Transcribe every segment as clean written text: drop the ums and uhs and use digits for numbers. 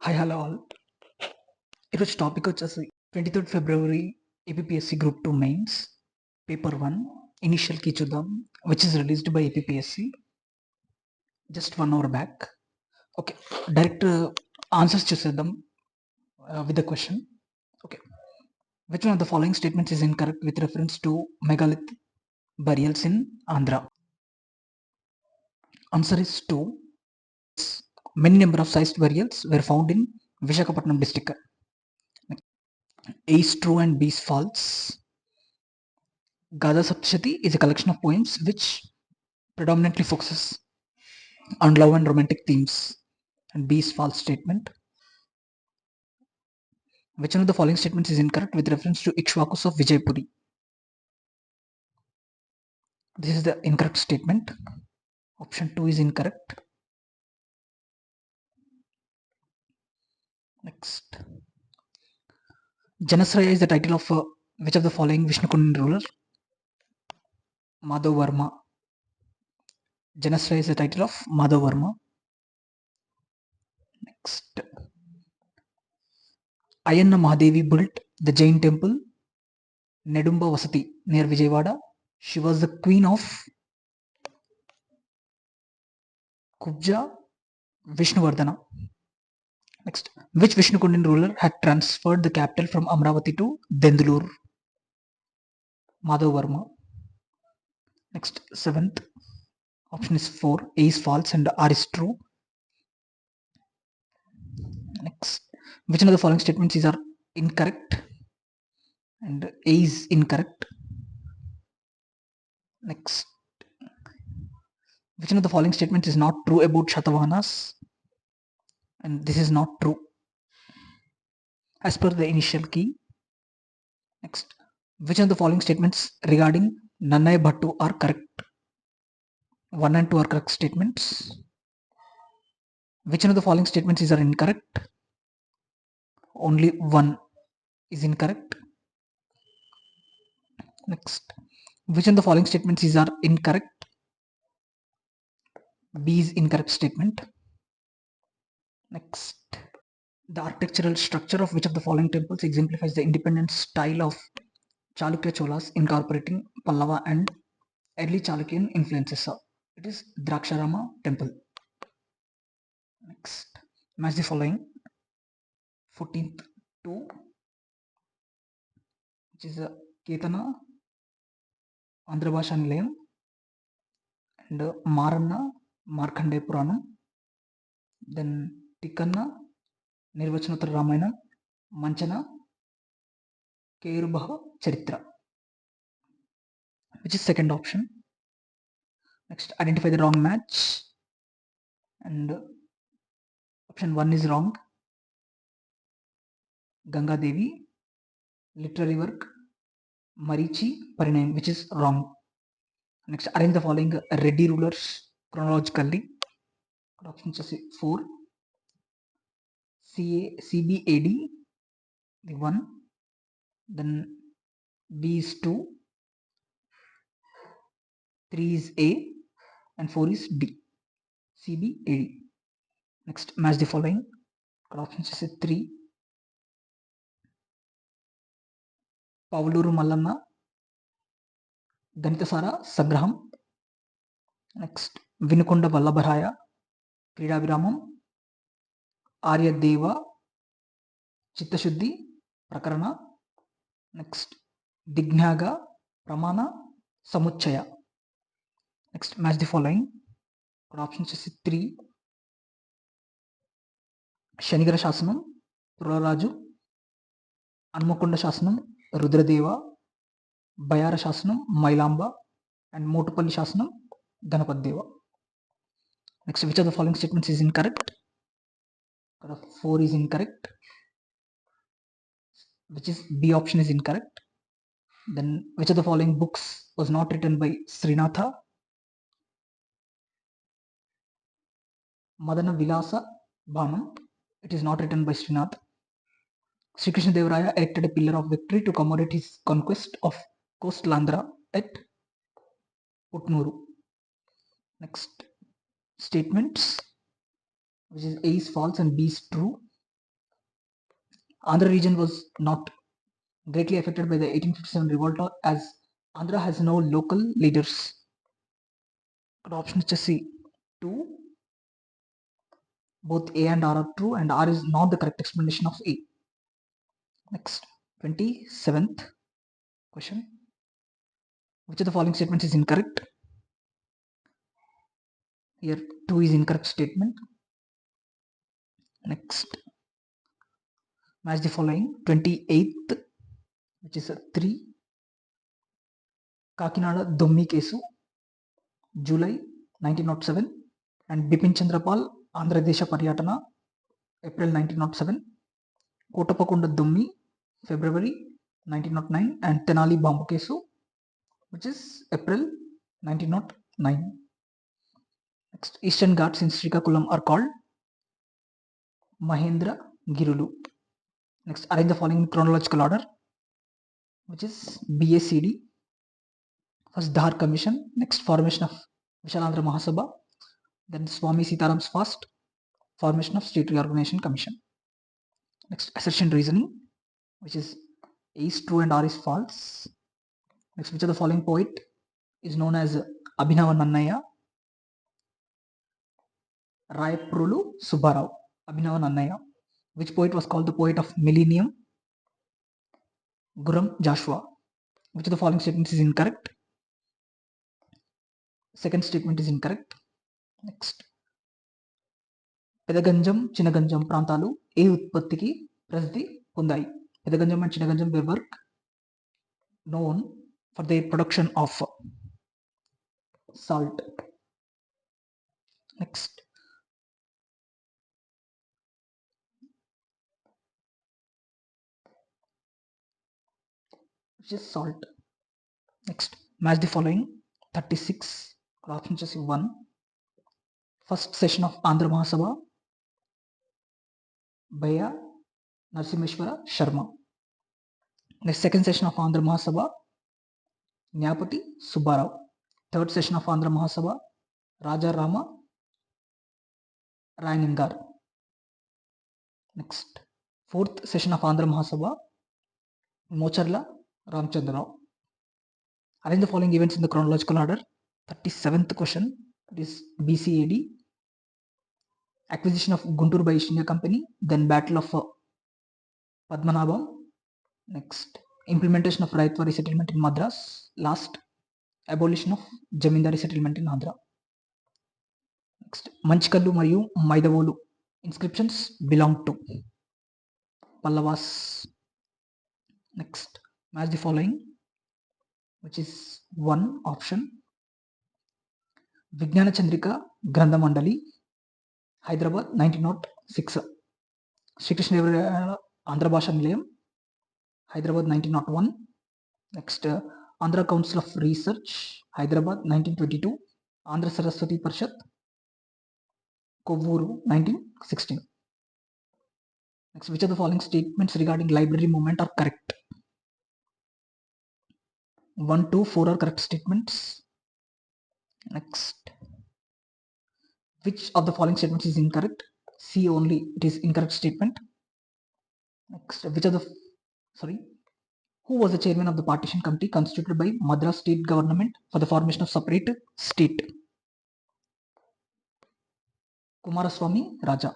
Hi hello all. ఈరోజు topic వచ్చేసి 23 ఫిబ్రవరి APSC group 2 mains paper 1 initial key చూద్దాం, which is released by APSC just 1 hour back. Okay, direct answers చూసేద్దాం with the question. Okay, which one of the following statements is incorrect with reference to megalith burials in Andhra? Answer is 2. Many number of sized burials were found in Visakhapatnam district. A is true and B is false. Gada Saptashati is a collection of poems which predominantly focuses on love and romantic themes, and B is false statement. Which one of the following statements is incorrect with reference to Ikshvakus of Vijaypuri? This is the incorrect statement. Option 2 is incorrect. Next, Janasraya is the title of which of the following Vishnu Kundin ruler? Madhav Varma. Janasraya is the title of Madhav Varma. Next, Ayanna Mahadevi built the Jain temple Nedumba Vasati near Vijayawada. She was the queen of Kubja Vishnuvardhana. Next, which Vishnu Kundin ruler had transferred the capital from Amravati to Dendulur? Madhav Varma. Next, 7th option is 4. A is false and R is true. Next, which one of the following statements are incorrect? And A is incorrect. Next, which one of the following statements is not true about Shatavahanas? And this is not true as per the initial key. Next, which of the following statements regarding Nannaya Bhattu are correct? 1 and 2 are correct statements. Which one of the following statements are incorrect? Only 1 is incorrect. Next, which of the following statements are incorrect? B is incorrect statement. Next, the architectural structure of which of the following temples exemplifies the independent style of Chalukya Cholas incorporating Pallava and early Chalukyan influences? It is Draksharama temple. Next, match the following. 14th 2, which is Ketana Andhra Bhasha Nilayam, and Maranna Markandeya Puranam, then Tikkanna Nirvachanottara Ramayanam, Manchana Kerubaha Charitra, which is second option. Next, identify the wrong match, and option 1 is wrong. Ganga Devi, literary work Marichi Parinayam, which is wrong. Next, arrange the following Reddy rulers chronologically. Options are 4. CBAD, the 1, then B is 2, 3 is A, and 4 is D. CBAD. Next, match the following. Options is 3. Pavluru Mallanna Ganitasara Sagraham. Next, Vinukonda Vallabharaya Krida Viramam Arya Deva Chittashuddi Prakarana. Next, Dignaga Pramana Samuchaya. Next, match the following. Options is 3. Shanigara Shasanam Puraraju, Anmakunda Shasanam Rudradeva, Bayara Shasanam Mailamba, and Motupalli Shasanam Ganapadeva. Next, which of the following statements is incorrect? 4 is incorrect, which is B option is incorrect. Then, which of the following books was not written by Srinatha? Madana Vilasa Bhanam, it is not written by Srinath. Sri Krishna Devaraya erected a pillar of victory to commemorate his conquest of coastal Andhra at Putnuru. Next, statements, which is A is false and B is true. Andhra region was not greatly affected by the 1857 revolt as Andhra has no local leaders. Option C 2. Both A and R are true, and R is not the correct explanation of A. Next, 27th question. Which of the following statements is incorrect? Here 2 is incorrect statement. Next, match the following. 28th, which is 3. Kakinada Dommi Kesu, July 1907, and Bipin Chandrapal Andhra Desha Paryatana, April 1907. Kotapakunda Dommi, February 1909, and Tenali Bambu Kesu, which is April 1909. Next, Eastern Ghats in Srikakulam are called Mahendra Girulu. Next, arrange the following in chronological order, which is BACD. First, Dhar Commission. Next, formation of Vishalandra Mahasabha. Then Swami Sitaram's fast, formation of State Reorganization Commission. Next, assertion reasoning, which is A is true and R is false. Next, which of the following poet is known as Abhinava Nannaya? Rayaprulu Subbarao. Abhinava Nannaya. Which poet was called the poet of millennium? Guram Joshua. Which of the following statements is incorrect? Second statement is incorrect. Next, Pedaganjam, Chinaganjam ప్రాంతాలు ఏ ఉత్పత్తికి ప్రసిద్ధి పొందాయి? Pedaganjam and Chinaganjam were known for their production of salt. Next, which is salt. Next, match the following. 36, option C 1. First session of Andhra Mahasabha, Bhaiya Narsimeshwara Sharma. Next, second session of Andhra Mahasabha, Nyapati Subbarao. Third session of Andhra Mahasabha, Raja Rama Rayaningar. Next, fourth session of Andhra Mahasabha, Mocharla Ramchandra Rao. Arrange the following events in the chronological order. 37th question, it is BCAD. Acquisition of Guntur by East India Company, then Battle of Padmanabham. Next, implementation of Raitwari settlement in Madras. Last, abolition of Jamindari settlement in Andhra. Next, Manchikallu Mariyu Maidavolu inscriptions belong to Pallavas. Next, match the following, which is 1 option. Vijnana Chandrika Grandha Mandali, Hyderabad 1906. Sri Krishna Andhra Bhasha Nilayam, Hyderabad 1901. Next, Andhra Council of Research, Hyderabad 1922. Andhra Saraswati Parishat, Kovvuru 1916. Next, which of the following statements regarding library movement are correct? 1, 2, 4 are correct statements. Next, which of the following statements is incorrect? C only, it is incorrect statement. Next, which of the who was the chairman of the partition committee constituted by Madras state government for the formation of separate state? Kumaraswamy Raja.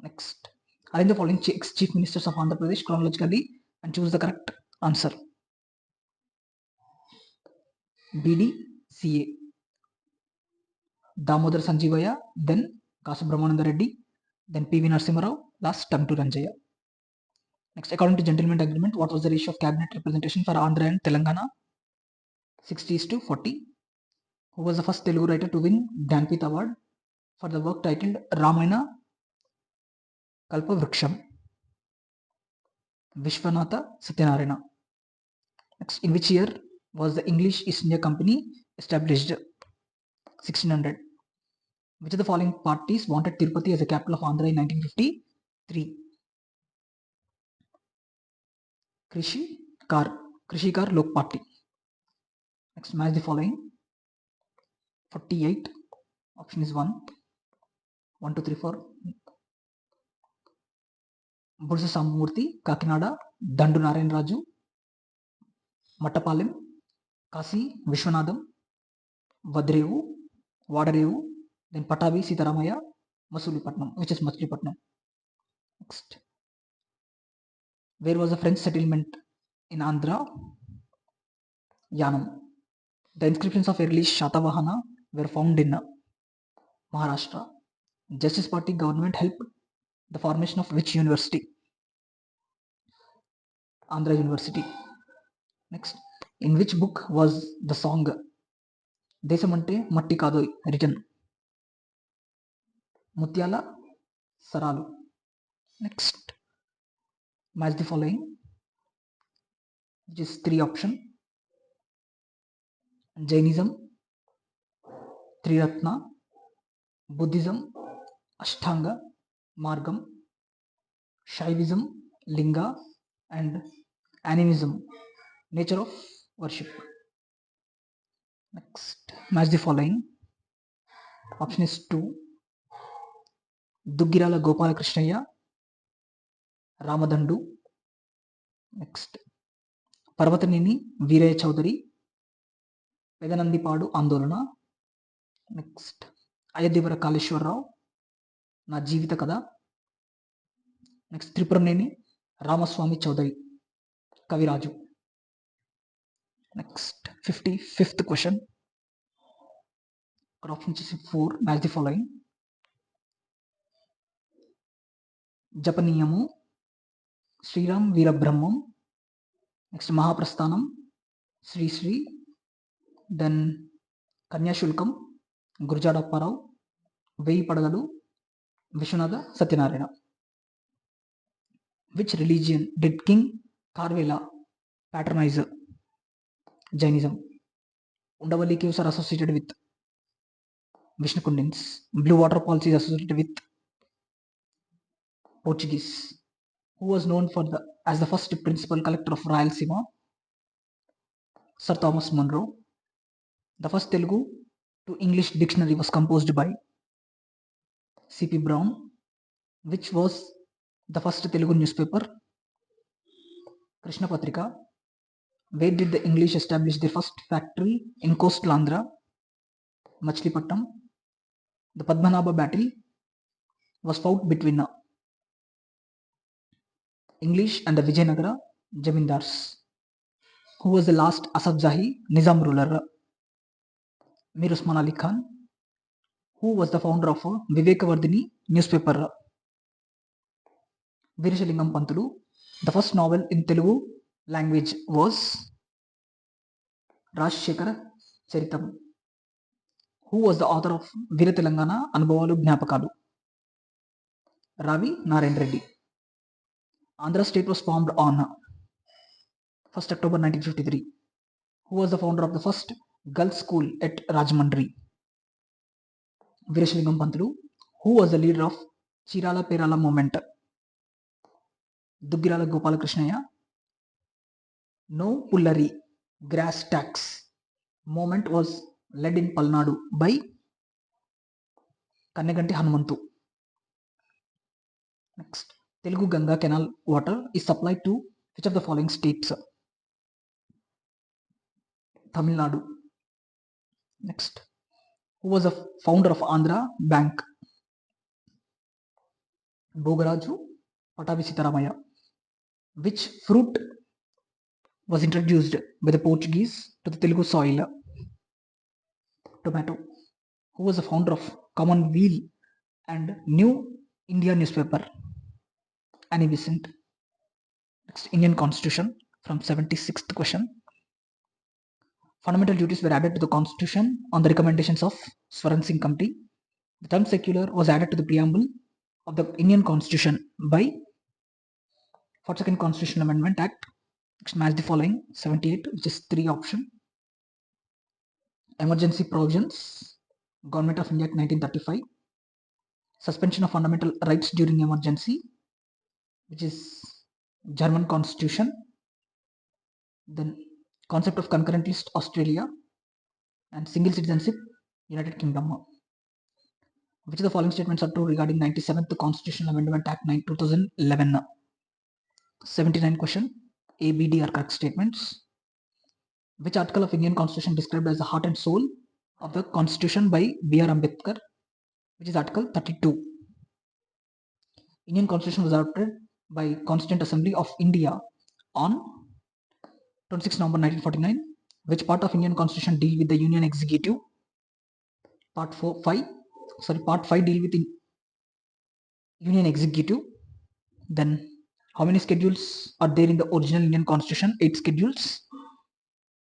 Next, arrange the following chief ministers of Andhra Pradesh chronologically and choose the correct answer. BDCA, Damodar Sanjeevaya, then Kasu Brahmananda Reddy, then PV Narasimha Rao, last Tamtu Ranjaya. Next, according to gentleman agreement, what was the ratio of cabinet representation for Andhra and Telangana? 60:40. Who was the first Telugu writer to win Jnanpith Award for the work titled Ramayana Kalpavriksham? Vishwanatha Satyanarayana. Next, in which year was the English East India Company established? 1600. Which of the following parties wanted Tirupati as the capital of Andhra in 1953? Krishikar Lok Party. Next, match the following. 48. Option is 1. 1, 2, 3, 4. బుర్స Sambamurthy, Kakinada, Dandu Narayanaraju, Mattapalem, Kashi Vishwanatham, Vadrevu, Vadarevu, then Pattabhi Sitaramayya, Masulipatnam, which is Machilipatnam. Next, where was the French settlement in Andhra? Yanam. The inscriptions of early Shatavahana were found in Maharashtra. Justice Party government helped the formation of which university? Andhra University. Next, in which book was the song Desamante Matti Kadoi written? Mutyala Saralu. Next, match the following, which is 3 option: Jainism, Triratna, Buddhism, Ashtanga Margam, Shaivism, Linga, and Animism, nature of worship. Next, match the following. Option is 2: Duggirala Gopala Krishnaya, Ramadandu. Next, Parvatanini Veeraya Chaudhary, Pedanandipadu Andolana. Next, Ayadivara Kaleshwarrao, Na Jeevita Kada. Next, Tripuraneni Ramaswamy Chaudhary, Kaviraju. Next, 55th question. Option 4, match the following. Japaniyamu, Sriram Veerabrahmam. Next, Mahaprasthanam, Sri Sri. Then Kanyashulkam, Gurjada Parau, Veyi Padagalu, Vishwanatha Satyanarayana. Which religion did King Karvela patronize? Jainism. Undavali caves are associated with Vishnu Kundins. Blue water policy is associated with Portuguese. Who was known as the first principal collector of Rayalaseema? Sir Thomas Munro. The first Telugu to English dictionary was composed by C.P. Brown. Which was the first Telugu newspaper? Krishna Patrika. Where did the English establish their first factory? In coastal Andhra, Machilipatnam. The Padmanabha battle was fought between English and the Vijayanagara Jamindars. Who was the last Asaf Jahi Nizam ruler? Mir Usman Ali Khan. Who was the founder of Vivekavardhini newspaper? Veerashalingam Pantulu. The first novel in Telugu language was Rajshekara Charitam. Who was the author of Veera Telangana Anubhavalu Gnapakalu? Ravi Narayan Reddy. Andhra state was formed on 1st October 1953. Who was the founder of the first girls school at Rajahmundry? Veerashalingam Pantulu. Who was the leader of Chirala Perala movement? Duggirala Gopala Krishnaya. No Pullari grass tax movement was led in Palnadu by Kanneganti Hanumantu. Next, Telugu Ganga canal water is supplied to which of the following states? Tamil Nadu. Next, who was the founder of Andhra Bank? Bogaraju Patavi Sitaramaya. Which fruit was introduced by the Portuguese to the Telugu soil? Tomato. Who was the founder of Commonweal and New India newspaper? Annie Besant. Next, Indian Constitution from 76th question. Fundamental duties were added to the Constitution on the recommendations of Swaran Singh Committee. The term secular was added to the preamble of the Indian Constitution by 42nd Constitutional Amendment Act. Next, match the following. 78, which is 3 option. Emergency provisions, Government of India Act 1935. Suspension of fundamental rights during emergency, which is German Constitution. Then concept of concurrent list, Australia. And single citizenship, United Kingdom. Which of the following statements are true regarding 97th Constitutional Amendment Act 2011? 79 question. A, B, D are correct statements. Which article of Indian Constitution described as the heart and soul of the Constitution by B.R. Ambedkar? Which is Article 32. Indian Constitution was adopted by Constituent Assembly of India on 26 November 1949. Which part of Indian Constitution deal with the Union Executive? Part 5 deal with the Union Executive. Then how many schedules are there in the original Indian Constitution? 8 schedules.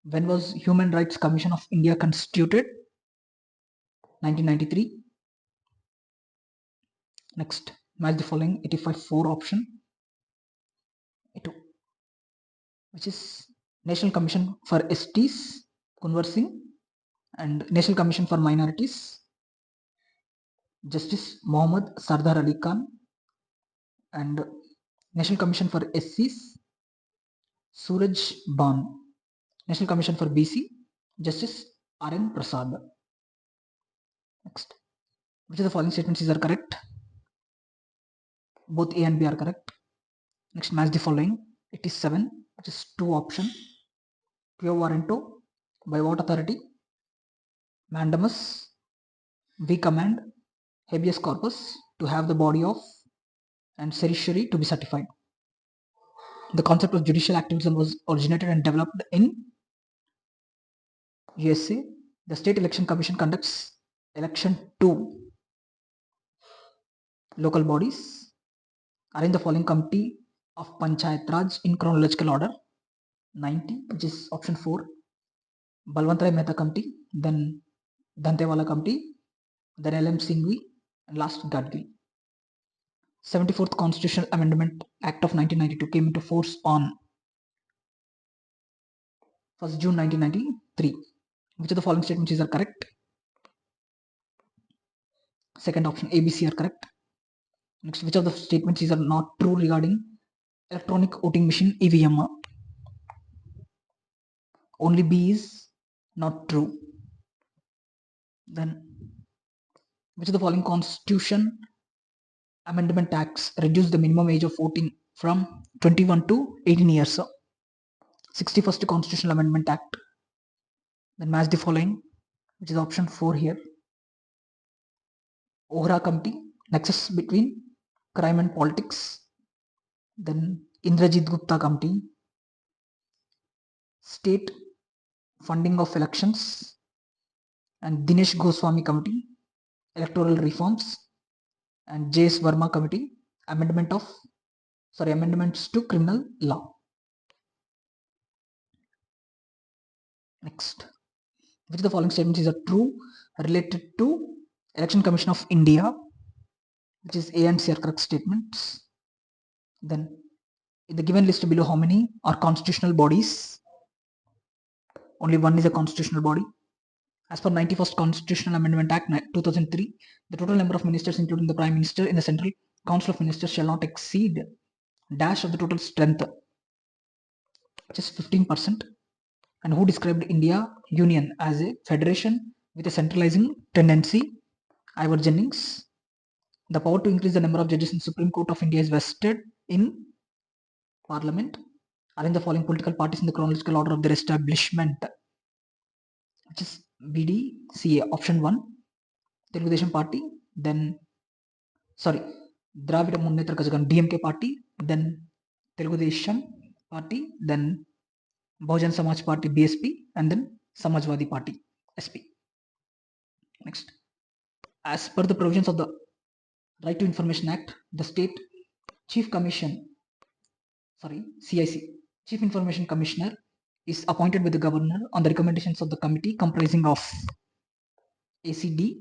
When was Human Rights Commission of India constituted? 1993. Next, match the following 85-4 option. 2, which is National Commission for STs, Kunwar Singh, and National Commission for Minorities, Justice Mohammad Sardar Ali Khan, and National Commission for SCs, Suraj Ban. National Commission for BC, Justice R.N. Prasad. Next, which of the following statements are correct? Both A and B are correct. Next, match the following 87, which is 2 option. Quo warranto, by what authority? Mandamus. We command habeas corpus to have the body of and certiorari to be certified. The concept of judicial activism was originated and developed in USA. The State Election Commission conducts election to local bodies. Arrange the following committee of Panchayat Raj in chronological order. 90, which is option 4. Balwantrai Mehta Committee, then Dantewala Committee, then L.M. Singhvi, and last Gadgil. 74th Constitutional Amendment Act of 1992 came into force on 1st June 1993. Which of the following statements are correct? Second option, ABC are correct. Next, which of the statements are not true regarding electronic voting machine EVM? Only B is not true. Then, which of the following Constitution Amendment Acts reduce the minimum age of voting from 21 to 18 years? 61st Constitutional Amendment Act. Then match the following, which is option 4 here. Ohra Committee, nexus between crime and politics. Then Indrajit Gupta Committee, state funding of elections, and Dinesh Goswami Committee, electoral reforms, and J.S. Verma Committee, amendments to criminal law. Next, which of the following statements is true related to Election Commission of India? Which is A and C are correct statements. Then, in the given list below, how many are constitutional bodies? Only one is a constitutional body. As per 91st Constitutional Amendment Act 2003, the total number of ministers, including the Prime Minister, in the Central Council of Ministers shall not exceed dash of the total strength, which is 15%. And who described India Union as a federation with a centralizing tendency? Ivor Jennings. The power to increase the number of judges in Supreme Court of India is vested in Parliament. Arrange the following political parties in the chronological order of their establishment, which is BDCA. Option 1, Telugudesam Party, then Dravida Munnetra Kazhagam DMK Party, then Telugudesam Party, then Bahujan Samaj Party BSP, and then Samajwadi Party SP. Next, as per the provisions of the Right to Information Act, the State Chief Information Commissioner is appointed by the Governor on the recommendations of the committee comprising of ACD,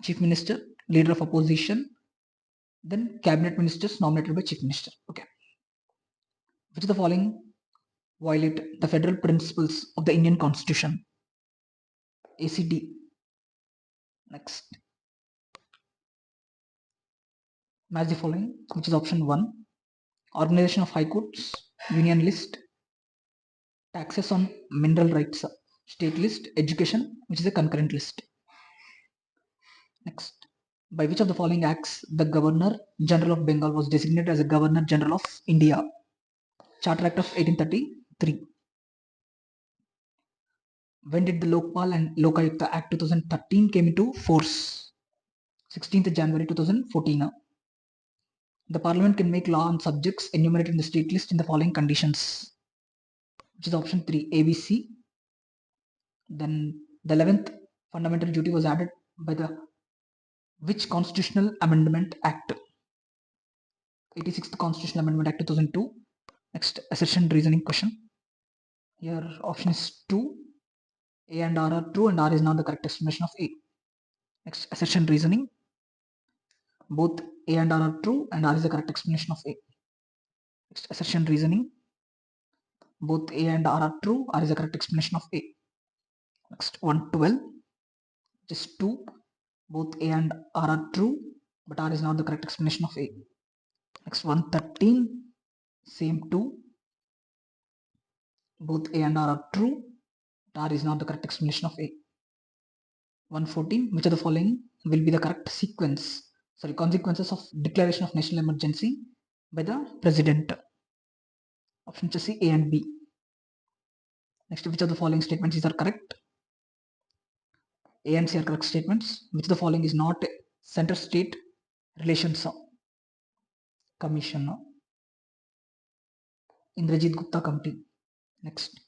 Chief Minister, Leader of Opposition, then Cabinet Ministers nominated by Chief Minister. Okay. Which of the following violate the federal principles of the Indian Constitution? ACD. Next, match the following, which is option 1. Organization of High Courts, Union list. Taxes on mineral rights, state list. Education, which is a concurrent list. Next, By which of the following acts the Governor General of Bengal was designated as a Governor General of India? Charter Act of 1833. When did the Lokpal and Lokayukta Act 2013 came into force? 16th January 2014. The Parliament can make law on subjects enumerated in the state list in the following conditions, which is option 3, ABC. Then the 11th fundamental duty was added by the which Constitutional Amendment Act? 86th Constitutional Amendment Act 2002. Next, assertion reasoning question. Here option is 2. A and R are true and R is not the correct explanation of A. Next, assertion reasoning. Both A and R are true and R is the correct explanation of A. Next, assertion reasoning. Both A and R are true, R is the correct explanation of A. Next, 112. Just 2. Both A and R are true, but R is not the correct explanation of A. Next, 113. Same 2. Both A and R are true, but R is not the correct explanation of A. 114. Which of the following will be the correct consequences of declaration of national emergency by the President? Option C, A and B. Next, which of the following statements are correct? A and C are correct statements. Which of the following is not Center State Relations Commission? Indrajit Gupta Committee. Next,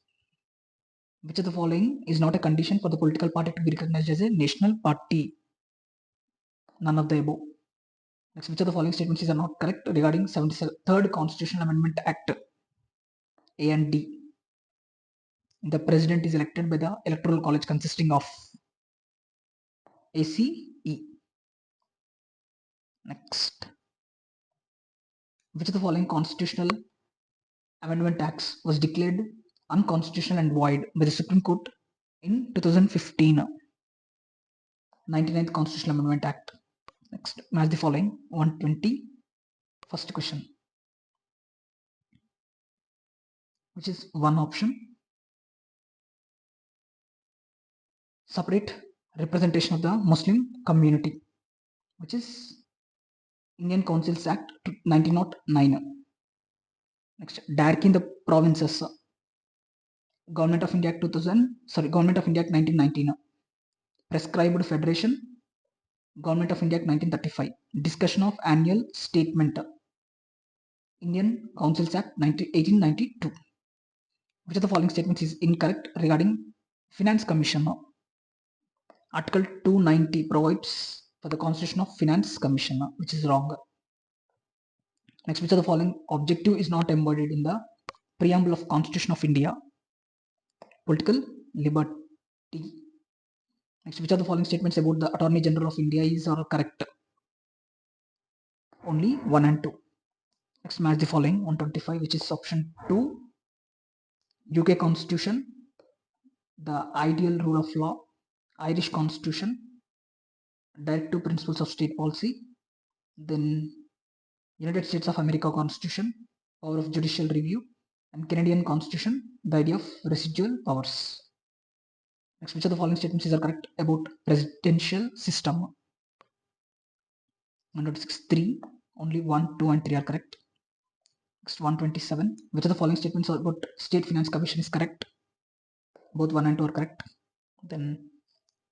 which of the following is not a condition for the political party to be recognized as a national party? None of the above. Next, which of the following statements are not correct regarding 73rd Constitutional Amendment Act? A and D. The president is elected by the electoral college consisting of AC, E. Next, which of the following constitutional amendment acts was declared unconstitutional and void by the Supreme Court in 2015? 99th Constitutional Amendment Act. Next, match the following. 120. First question, which is one option. Separate representation of the Muslim community, which is Indian Councils Act 1909. Next, Direct in the provinces. Government of India Act 1919. Prescribed Federation. Government of India Act 1935. Discussion of annual statement. Indian Councils Act 1892. Which of the following statements is incorrect regarding Finance Commission? Article 290 provides for the constitution of Finance Commission, which is wrong. Next, which of the following objective is not embodied in the preamble of Constitution of India? Political liberty. Next, which of the following statements about the Attorney General of India are correct? Only 1 and 2. Next, match the following. 125, which is option 2. UK Constitution, the ideal rule of law, Irish Constitution, directive principles of state policy, then United States of America Constitution, power of judicial review, and Canadian Constitution, the idea of residual powers. Next, which of the following statements are correct about presidential system? 163, only 1, 2 and 3 are correct. Next, 127, which of the following statements about State Finance Commission is correct? Both 1 and 2 are correct. Then,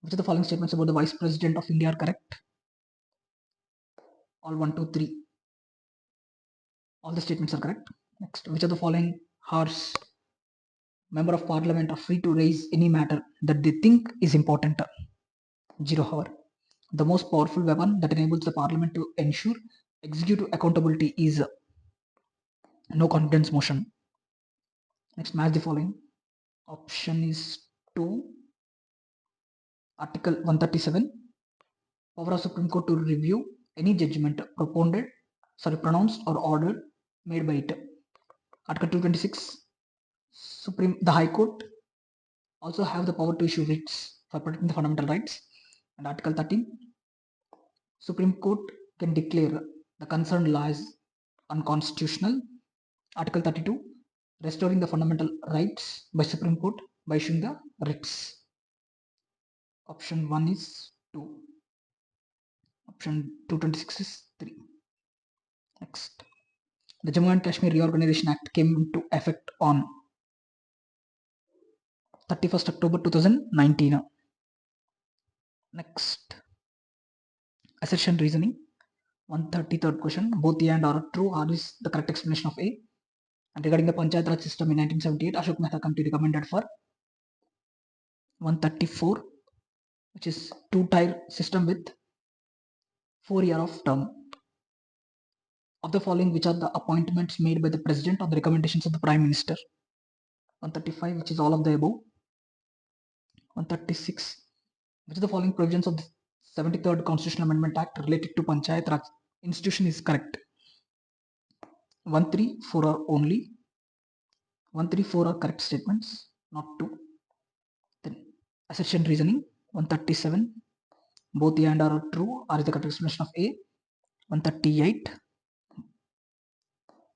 which of the following statements about the Vice President of India are correct? All 1, 2, 3. All the statements are correct. Next, which of the following hours member of parliament are free to raise any matter that they think is important? 0 hour. The most powerful weapon that enables the parliament to ensure executive accountability is no confidence motion. Next, match the following. Option is 2. Article 137. Power of Supreme Court to review any judgment pronounced or ordered made by it. Article 226. The High Court also have the power to issue writs for protecting the fundamental rights. And Article 13. Supreme Court can declare the concerned law as unconstitutional. Article 32. Restoring the fundamental rights by Supreme Court by issuing the writs. Option 1 is 2. Option 226 is 3. Next, the Jammu and Kashmir Reorganization Act came into effect on 31st October 2019. Next, assertion reasoning. 133rd question, both A and R are true. R is the correct explanation of A. And regarding the Panchayat Raj system in 1978, Ashok Mehta Committee recommended for 134, which is two-tier system with 4 years of term. Of the following, which are the appointments made by the President on the recommendations of the Prime Minister? 135, which is all of the above. 136, which of the following provisions of the 73rd Constitutional Amendment Act related to Panchayat Raj institution is correct? 134 are only. 134 are correct statements, not 2. Then assertion reasoning. 137, both A and R are true. R is the correct explanation of A. 138,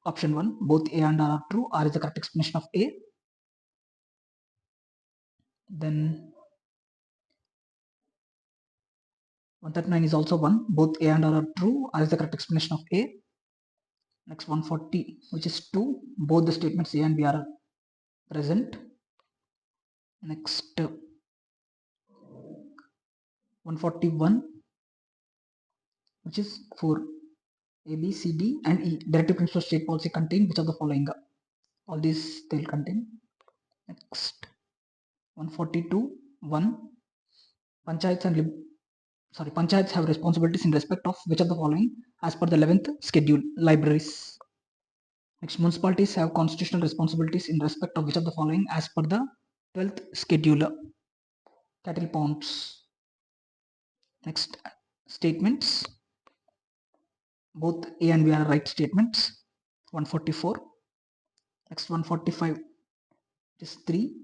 option 1, both A and R are true. R is the correct explanation of A. Then 139 is also 1, both A and R are true. R is the correct explanation of A. Next, 140, which is 2, both the statements A and B are present. Next, 141, which is 4, A, B, C, D and E. Directive principles of state policy contain which of the following? All these they will contain. Next, 142, 1, Panchayats have responsibilities in respect of which of the following as per the 11th schedule? Libraries. Next, municipalities have constitutional responsibilities in respect of which of the following as per the 12th schedule? Cattle ponds. Next, statements. Both A and B are right statements. 144. Next, 145 is 3.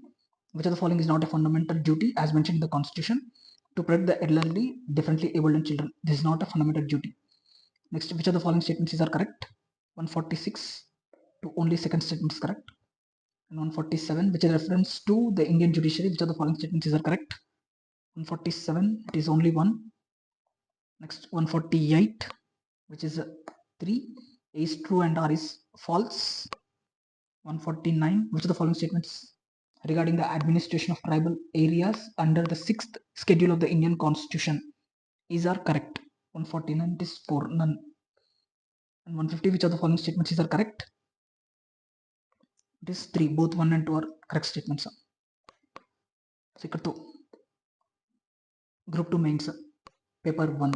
Which of the following is not a fundamental duty as mentioned in the Constitution? To protect the elderly, differently abled and children. This is not a fundamental duty. Next, which of the following statements are correct? 146, to only second statement is correct. And 147, which is reference to the Indian judiciary, which of the following statements are correct? 147, it is only 1. Next, 148, which is 3, A is true and R is false. 149, which of the following statements regarding the administration of tribal areas under the 6th schedule of the Indian Constitution are correct? 149, it is 4, none. And 150, which of the following statements are correct? It is 3, both 1 and 2 are correct statements. So, Group 2 mains, paper 1,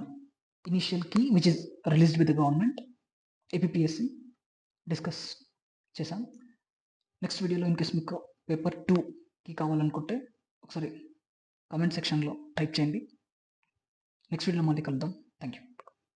initial key, which is released by the government, APPSC, discuss చేసాం. Next వీడియోలో in case మీకు paper 2కి కావాలనుకుంటే ఒకసారి comment సెక్షన్లో type చేయండి. Next వీడియోలో మళ్ళీ కలుద్దాం. Thank you.